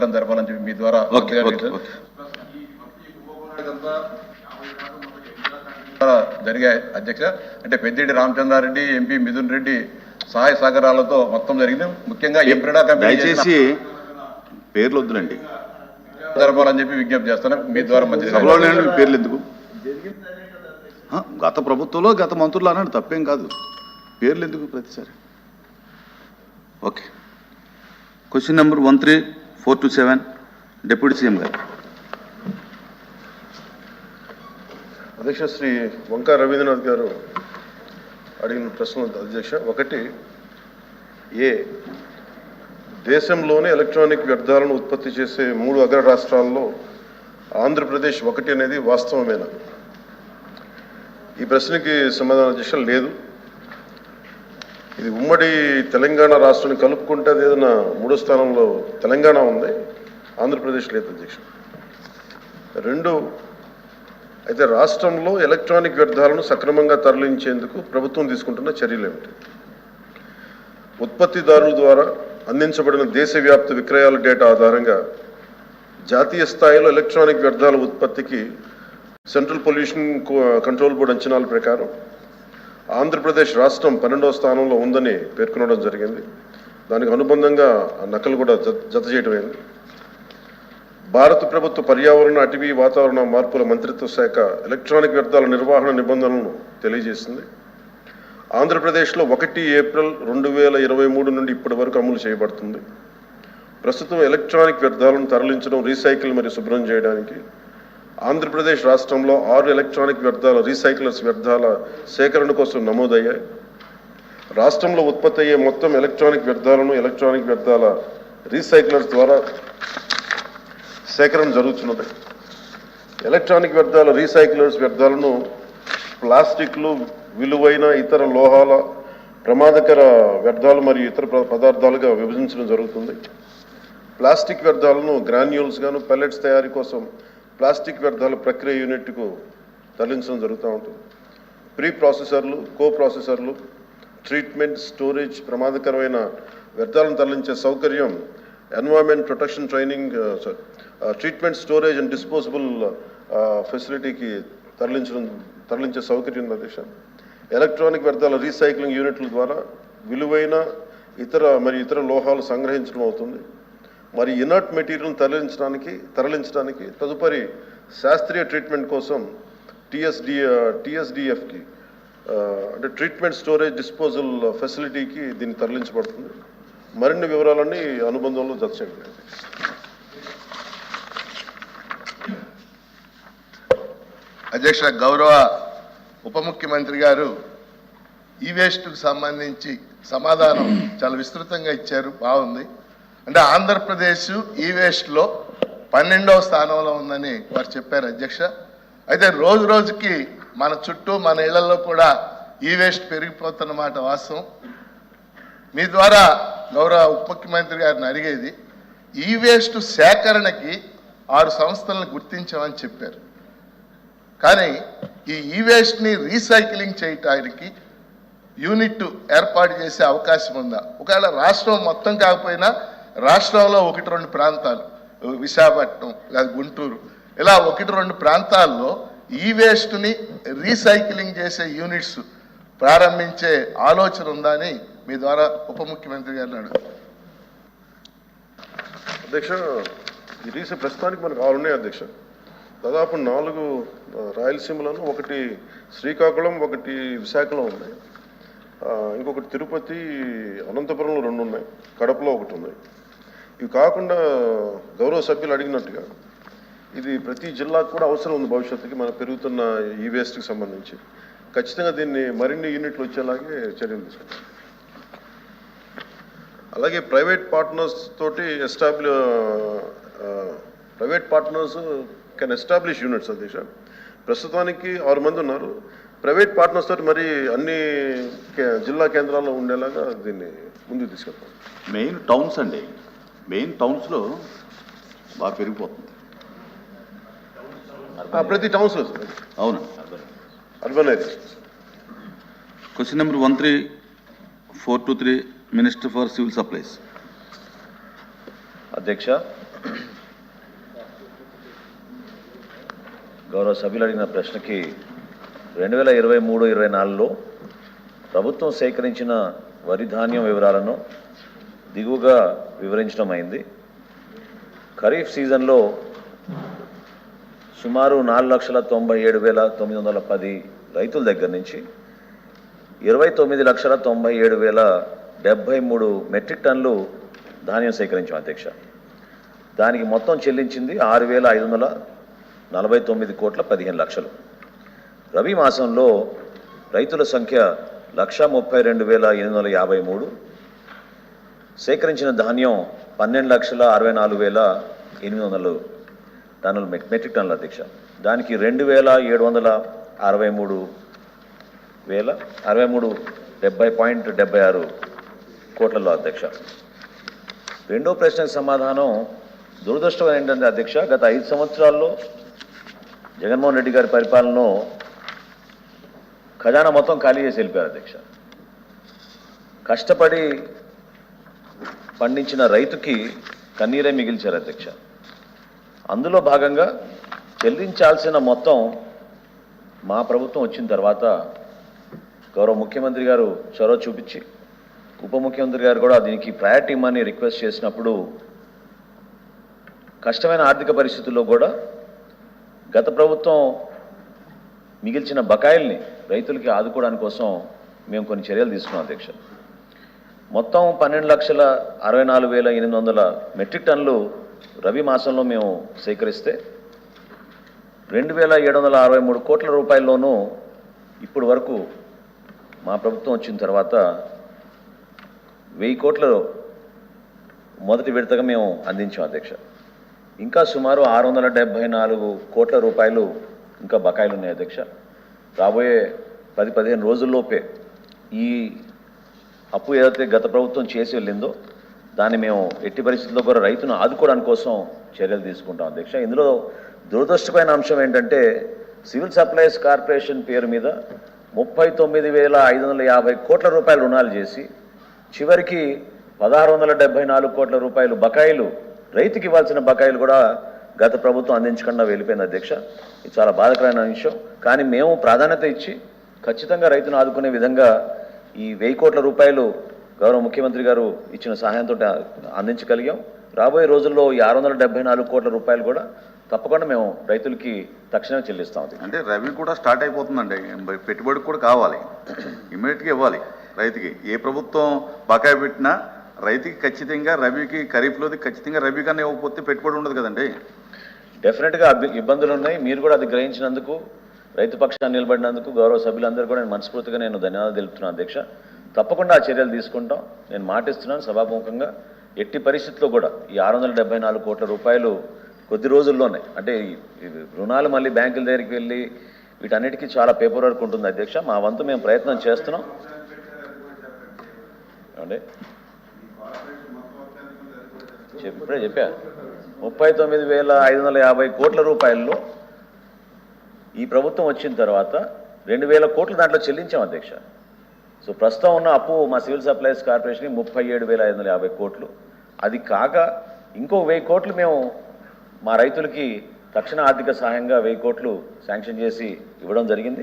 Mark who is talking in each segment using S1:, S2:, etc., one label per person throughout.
S1: జరపాలని చెప్పి మీ ద్వారా జరిగాయి అధ్యక్ష. అంటే పెద్దిరెడ్డి రామచంద్రారెడ్డి, ఎంపీ మిథున్ రెడ్డి సహాయ సహకారాలతో మొత్తం జరిగింది. ముఖ్యంగా ఎంప్రెడా కంపెనీ
S2: దయచేసి పేర్లు వద్దులండి
S1: జరపాలని చెప్పి విజ్ఞప్తి చేస్తాను మీ ద్వారా. మంత్రి
S2: పేర్లు ఎందుకు? గత ప్రభుత్వంలో గత మంత్రులు అన్నాడు, తప్పేం కాదు. పేర్లు ఎందుకు ప్రతిసారి? Okay. Question number 13427 deputy CM గారు.
S3: అధ్యక్ష, శ్రీ వంకా రవీంద్రనాథ్ గారు అడిగిన ప్రశ్నలు అధ్యక్ష. ఒకటి, దేశంలోనే ఎలక్ట్రానిక్ వ్యర్థాలను ఉత్పత్తి చేసే 3 అగ్ర రాష్ట్రాల్లో ఆంధ్రప్రదేశ్ ఒకటి అనేది వాస్తవమేనా? ఈ ప్రశ్నకి సమాధానం అధ్యక్ష లేదు. ఇది ఉమ్మడి తెలంగాణ రాష్ట్రాన్ని కలుపుకుంటే అది ఏదైనా 3వ స్థానంలో తెలంగాణ ఉంది, ఆంధ్రప్రదేశ్ లేదు అధ్యక్ష. 2, అయితే రాష్ట్రంలో ఎలక్ట్రానిక్ వ్యర్థాలను సక్రమంగా తరలించేందుకు ప్రభుత్వం తీసుకుంటున్న చర్యలు ఏమిటి? ఉత్పత్తిదారుల ద్వారా అందించబడిన దేశవ్యాప్త విక్రయాల డేటా ఆధారంగా జాతీయ స్థాయిలో ఎలక్ట్రానిక్ వ్యర్థాల ఉత్పత్తికి సెంట్రల్ పొల్యూషన్ కంట్రోల్ బోర్డు అంచనాల ప్రకారం ఆంధ్రప్రదేశ్ రాష్ట్రం 12వ స్థానంలో ఉందని పేర్కొనడం జరిగింది. దానికి అనుబంధంగా నకలు కూడా జత చేయడమైంది. భారత ప్రభుత్వ పర్యావరణ, అటవీ, వాతావరణ మార్పుల మంత్రిత్వ శాఖ ఎలక్ట్రానిక్ వ్యర్థాల నిర్వహణ నిబంధనలను తెలియజేసింది. ఆంధ్రప్రదేశ్లో 1 ఏప్రిల్ 2023 నుండి ఇప్పటి వరకు అమలు చేయబడుతుంది. ప్రస్తుతం ఎలక్ట్రానిక్ వ్యర్థాలను తరలించడం, రీసైకిల్ మరియు శుభ్రం చేయడానికి ఆంధ్రప్రదేశ్ రాష్ట్రంలో 6 ఎలక్ట్రానిక్ వ్యర్థాల రీసైక్లర్స్ వ్యర్థాల సేకరణ కోసం నమోదయ్యాయి. రాష్ట్రంలో ఉత్పత్తి అయ్యే మొత్తం ఎలక్ట్రానిక్ వ్యర్థాలను ఎలక్ట్రానిక్ వ్యర్థాల రీసైక్లర్స్ ద్వారా సేకరణ జరుగుతున్నది. ఎలక్ట్రానిక్ వ్యర్థాల రీసైక్లర్స్ వ్యర్థాలను ప్లాస్టిక్లు, విలువైన ఇతర లోహాల, ప్రమాదకర వ్యర్థాలు మరియు ఇతర పదార్థాలుగా విభజించడం జరుగుతుంది. ప్లాస్టిక్ వ్యర్థాలను గ్రాన్యూల్స్ గాను, పెల్లెట్స్ తయారీ కోసం ప్లాస్టిక్ వ్యర్థాల ప్రక్రియ యూనిట్కు తరలించడం జరుగుతూ ఉంటుంది. ప్రీ ప్రాసెసర్లు, కో ప్రాసెసర్లు, ట్రీట్మెంట్, స్టోరేజ్, ప్రమాదకరమైన వ్యర్థాలను తరలించే సౌకర్యం environment protection treatment, storage and disposable ఫెసిలిటీకి తరలించే సౌకర్యం అధ్యక్ష. ఎలక్ట్రానిక్ వ్యర్థాల రీసైక్లింగ్ యూనిట్ల ద్వారా విలువైన ఇతర లోహాలు సంగ్రహించడం అవుతుంది. మరి ఇనర్ట్ మెటీరియల్ తరలించడానికి తదుపరి శాస్త్రీయ ట్రీట్మెంట్ కోసం టీఎస్డిఎఫ్కి అంటే ట్రీట్మెంట్, స్టోరేజ్, డిస్పోజల్ ఫెసిలిటీకి దీన్ని తరలించబడుతుంది. మరిన్ని వివరాలన్నీ అనుబంధంలో జత చేయండి.
S4: అధ్యక్ష, గౌరవ ఉప ముఖ్యమంత్రి గారు ఈ వేస్ట్కు సంబంధించి సమాధానం చాలా విస్తృతంగా ఇచ్చారు, బాగుంది. అంటే ఆంధ్రప్రదేశ్ ఈ వేస్ట్లో 12వ స్థానంలో ఉందని వారు చెప్పారు అధ్యక్ష. అయితే రోజు రోజుకి మన చుట్టూ, మన ఇళ్లలో కూడా ఈ వేస్ట్ పెరిగిపోతున్నమాట వాస్తవం. మీ ద్వారా గౌరవ ఉప ముఖ్యమంత్రి గారిని అడిగేది, ఈ వేస్ట్ సేకరణకి 6 సంస్థలను గుర్తించామని చెప్పారు. కానీ ఈ వేస్ట్ని రీసైక్లింగ్ చేయటానికి యూనిట్ ఏర్పాటు చేసే అవకాశం ఉందా? ఒకవేళ రాష్ట్రం మొత్తం కాకపోయినా రాష్ట్రంలో 1-2 ప్రాంతాలు, విశాఖపట్నం లేదా గుంటూరు, ఇలా 1-2 ప్రాంతాల్లో ఈ వేస్ట్ని రీసైక్లింగ్ చేసే యూనిట్స్ ప్రారంభించే ఆలోచన ఉందా అని మీ ద్వారా ఉప ముఖ్యమంత్రి గారిని అడుగుతారు.
S3: అధ్యక్ష, ఈ ప్రస్తుతానికి మనకు 6 ఉన్నాయి అధ్యక్ష. దాదాపు 4 రాయలసీమలను, 1 శ్రీకాకుళం, 1 విశాఖలో ఉన్నాయి, ఇంకొకటి తిరుపతి, అనంతపురంలో 2 ఉన్నాయి, కడపలో 1 ఉన్నాయి. ఇవి కాకుండా గౌరవ సభ్యులు అడిగినట్టుగా ఇది ప్రతి జిల్లాకు కూడా అవసరం ఉంది భవిష్యత్తుకి మన పెరుగుతున్న ఈ వేస్ట్కి సంబంధించి. ఖచ్చితంగా దీన్ని మరిన్ని యూనిట్లు వచ్చేలాగే చర్యలు తీసుకుంటాం. అలాగే ప్రైవేట్ పార్ట్నర్స్ తోటి private partners can establish units అధ్యక్ష. ప్రస్తుతానికి 6 మంది ఉన్నారు. ప్రైవేట్ పార్ట్నర్స్ తోటి మరి అన్ని జిల్లా కేంద్రాల్లో ఉండేలాగా దీన్ని ముందుకు తీసుకెళ్తాం.
S2: మెయిన్ టౌన్స్ అండి, మెయిన్ టౌన్స్లో బాగా పెరిగిపోతుంది.
S3: ప్రతి టౌన్స్లో
S2: అవును,
S3: urban area.
S2: Question number 13423 minister for civil supplies.
S5: అధ్యక్ష, గౌరవ సభ్యులు అడిగిన ప్రశ్నకి 2023-24లో ప్రభుత్వం సేకరించిన వరి ధాన్యం వివరాలను దిగువగా వివరించడం అయింది. ఖరీఫ్ సీజన్లో సుమారు 4,97,910 రైతుల దగ్గర నుంచి 29,97,073 మెట్రిక్ టన్నులు ధాన్యం సేకరించాం అధ్యక్ష. దానికి మొత్తం చెల్లించింది 6,549 కోట్ల 15 లక్షలు. రబీ మాసంలో రైతుల సంఖ్య 1,32,853, సేకరించిన ధాన్యం 12,64,800 టన్నులు మెట్రిక్ టన్నుల అధ్యక్ష. దానికి 2,763,070.76 కోట్లలో అధ్యక్ష. రెండో ప్రశ్నకు సమాధానం దురదృష్టం ఏంటంటే అధ్యక్ష, గత 5 సంవత్సరాల్లో జగన్మోహన్ రెడ్డి గారి పరిపాలనలో ఖజానా మొత్తం ఖాళీ చేసి వెళ్ళిపోయారు అధ్యక్ష. కష్టపడి పండించిన రైతుకి కన్నీరే మిగిల్చారు అధ్యక్ష. అందులో భాగంగా చెల్లించాల్సిన మొత్తం మా ప్రభుత్వం వచ్చిన తర్వాత గౌరవ ముఖ్యమంత్రి గారు చొరవ చూపించి ఉప ముఖ్యమంత్రి గారు కూడా దీనికి ప్రయారిటీ ఇమ్మని రిక్వెస్ట్ చేసినప్పుడు కష్టమైన ఆర్థిక పరిస్థితుల్లో కూడా గత ప్రభుత్వం మిగిల్చిన బకాయిల్ని రైతులకి ఆదుకోవడానికి కోసం మేము కొన్ని చర్యలు తీసుకున్నాం అధ్యక్ష. మొత్తం 12,64,800 మెట్రిక్ టన్నులు రబీ మాసంలో మేము సేకరిస్తే 2,763 కోట్ల రూపాయల్లోనూ ఇప్పుడు వరకు మా ప్రభుత్వం వచ్చిన తర్వాత 1,000 కోట్ల మొదటి విడతగా మేము అందించాం అధ్యక్ష. ఇంకా సుమారు 674 కోట్ల రూపాయలు ఇంకా బకాయిలు ఉన్నాయి అధ్యక్ష. రాబోయే 10-15 రోజుల్లోపే ఈ అప్పు ఏదైతే గత ప్రభుత్వం చేసి వెళ్ళిందో దాన్ని మేము ఎట్టి పరిస్థితుల్లో కూడా రైతును ఆదుకోవడానికి కోసం చర్యలు తీసుకుంటాం అధ్యక్ష. ఇందులో దురదృష్టమైన అంశం ఏంటంటే సివిల్ సప్లైస్ కార్పొరేషన్ పేరు మీద 39,550 కోట్ల రూపాయల రుణాలు చేసి చివరికి 1,674 కోట్ల రూపాయలు బకాయిలు, రైతుకి ఇవ్వాల్సిన బకాయిలు కూడా గత ప్రభుత్వం అందించకుండా వెళ్ళిపోయింది అధ్యక్ష. ఇది చాలా బాధాకరమైన విషయం. కానీ మేము ప్రాధాన్యత ఇచ్చి ఖచ్చితంగా రైతును ఆదుకునే విధంగా ఈ 1,000 కోట్ల రూపాయలు గౌరవ ముఖ్యమంత్రి గారు ఇచ్చిన సహాయంతో అందించగలిగాం. రాబోయే రోజుల్లో ఈ 674 కోట్ల రూపాయలు కూడా తప్పకుండా మేము రైతులకి తక్షణమే చెల్లిస్తాం.
S2: అంటే రబీ కూడా స్టార్ట్ అయిపోతుందండి, పెట్టుబడికి కూడా కావాలి, ఇమీడియట్గా ఇవ్వాలి రైతుకి. ఏ ప్రభుత్వం బకాయి పెట్టినా రైతుకి ఖచ్చితంగా రబీకి, ఖరీఫ్లోది ఖచ్చితంగా రబీ కన్నా ఇవ్వకపోతే పెట్టుబడి ఉండదు కదండి.
S5: డెఫినెట్గా ఇబ్బందులు ఉన్నాయి. మీరు కూడా అది గ్రహించినందుకు, రైతు పక్షాన్ని నిలబడినందుకు గౌరవ సభ్యులందరూ కూడా మనస్ఫూర్తిగా నేను ధన్యవాదాలు తెలుపుతున్నాను అధ్యక్ష. తప్పకుండా ఆ చర్యలు తీసుకుంటాం. నేను మాటిస్తున్నాను సభాముఖంగా, ఎట్టి పరిస్థితుల్లో కూడా ఈ 674 కోట్ల రూపాయలు కొద్ది రోజుల్లోనే, అంటే ఈ రుణాలు మళ్ళీ బ్యాంకుల దగ్గరికి వెళ్ళి వీటన్నిటికీ చాలా పేపర్ వర్క్ ఉంటుంది అధ్యక్ష. మా వంతు మేము ప్రయత్నం చేస్తున్నాం అంటే ఇప్పుడే చెప్పా 39,550 కోట్ల రూపాయల్లో ఈ ప్రభుత్వం వచ్చిన తర్వాత 2,000 కోట్లు దాంట్లో చెల్లించాం అధ్యక్ష. సో ప్రస్తుతం ఉన్న అప్పు మా సివిల్ సప్లైస్ కార్పొరేషన్కి 37,550 కోట్లు. అది కాక ఇంకో 1,000 కోట్లు మేము మా రైతులకి తక్షణ ఆర్థిక సహాయంగా 1,000 కోట్లు శాంక్షన్ చేసి ఇవ్వడం జరిగింది.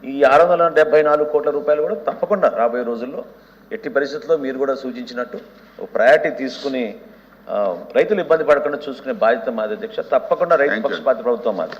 S5: ఈ 674 కోట్ల రూపాయలు కూడా తప్పకుండా రాబోయే రోజుల్లో ఎట్టి పరిస్థితుల్లో మీరు కూడా సూచించినట్టు ఒక ప్రయారిటీ తీసుకుని రైతులు ఇబ్బంది పడకుండా చూసుకునే బాధ్యత మాది అధ్యక్ష. తప్పకుండా రైతు పక్షపాత ప్రభుత్వం మాది.